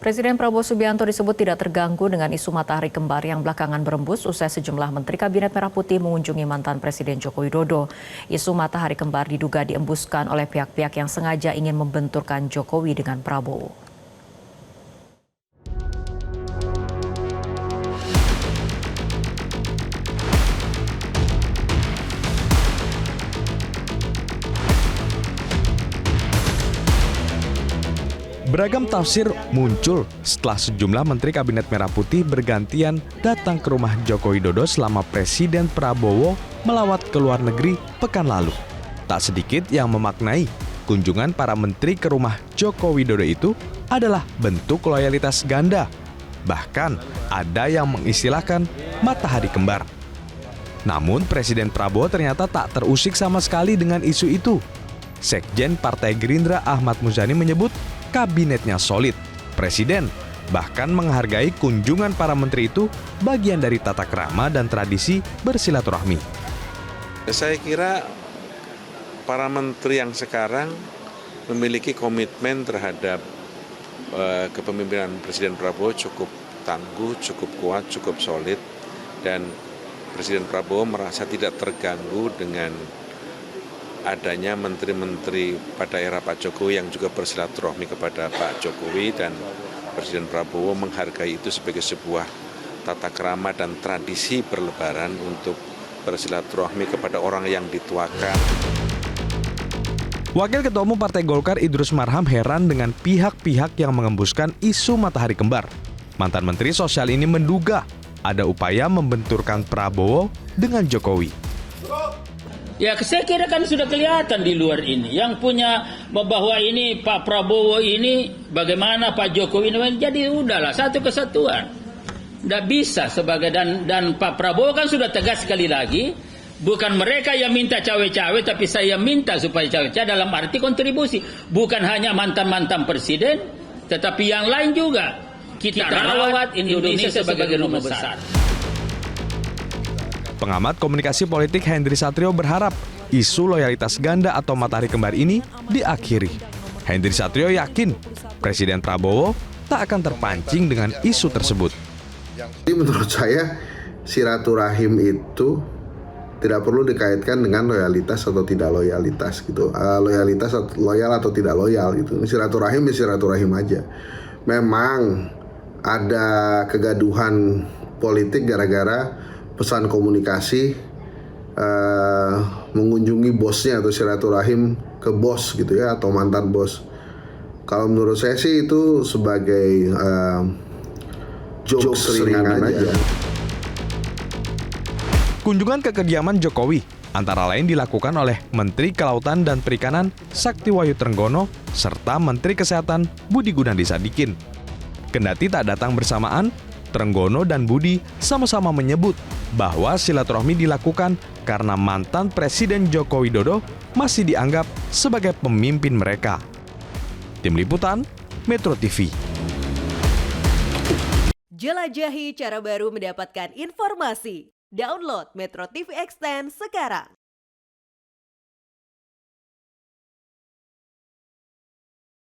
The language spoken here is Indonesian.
Presiden Prabowo Subianto disebut tidak terganggu dengan isu matahari kembar yang belakangan berembus usai sejumlah Menteri Kabinet Merah Putih mengunjungi mantan Presiden Joko Widodo. Isu matahari kembar diduga diembuskan oleh pihak-pihak yang sengaja ingin membenturkan Jokowi dengan Prabowo. Beragam tafsir muncul setelah sejumlah Menteri Kabinet Merah Putih bergantian datang ke rumah Joko Widodo selama Presiden Prabowo melawat ke luar negeri pekan lalu. Tak sedikit yang memaknai kunjungan para menteri ke rumah Joko Widodo itu adalah bentuk loyalitas ganda. Bahkan ada yang mengistilahkan matahari kembar. Namun Presiden Prabowo ternyata tak terusik sama sekali dengan isu itu. Sekjen Partai Gerindra Ahmad Muzani menyebut kabinetnya solid. Presiden bahkan menghargai kunjungan para menteri itu bagian dari tata krama dan tradisi bersilaturahmi. Saya kira para menteri yang sekarang memiliki komitmen terhadap kepemimpinan Presiden Prabowo cukup tangguh, cukup kuat, cukup solid, dan Presiden Prabowo merasa tidak terganggu dengan adanya menteri-menteri pada era Pak Jokowi yang juga bersilaturahmi kepada Pak Jokowi, dan Presiden Prabowo menghargai itu sebagai sebuah tata krama dan tradisi berlebaran untuk bersilaturahmi kepada orang yang dituakan. Wakil Ketua Umum Partai Golkar Idrus Marham heran dengan pihak-pihak yang mengembuskan isu matahari kembar. Mantan Menteri Sosial ini menduga ada upaya membenturkan Prabowo dengan Jokowi. Ya, saya kira kan sudah kelihatan di luar ini. Yang punya bahwa ini Pak Prabowo ini, bagaimana Pak Jokowi ini, jadi udahlah satu kesatuan. Tidak bisa sebagai dan Pak Prabowo kan sudah tegas sekali lagi. Bukan mereka yang minta cawe-cawe, tapi saya minta supaya cawe-cawe dalam arti kontribusi. Bukan hanya mantan-mantan presiden, tetapi yang lain juga. Kita rawat Indonesia sebagai rumah besar. Pengamat komunikasi politik Hendri Satrio berharap isu loyalitas ganda atau matahari kembar ini diakhiri. Hendri Satrio yakin Presiden Prabowo tak akan terpancing dengan isu tersebut. Jadi menurut saya silaturahim itu tidak perlu dikaitkan dengan loyalitas atau tidak loyalitas gitu. Loyalitas loyal atau tidak loyal gitu. Silaturahim ya silaturahim aja. Memang ada kegaduhan politik gara-gara pesan komunikasi mengunjungi bosnya atau silaturahim ke bos gitu ya, atau mantan bos. Kalau menurut saya sih itu sebagai jokes ringan aja. Kunjungan ke kediaman Jokowi antara lain dilakukan oleh Menteri Kelautan dan Perikanan Saktiwayu Trenggono serta Menteri Kesehatan Budi Gunadi Sadikin. Kendati tak datang bersamaan, Trenggono dan Budi sama-sama menyebut bahwa silaturahmi dilakukan karena mantan Presiden Joko Widodo masih dianggap sebagai pemimpin mereka. Tim Liputan, Metro TV. Jelajahi cara baru mendapatkan informasi. Download Metro TV Extend sekarang.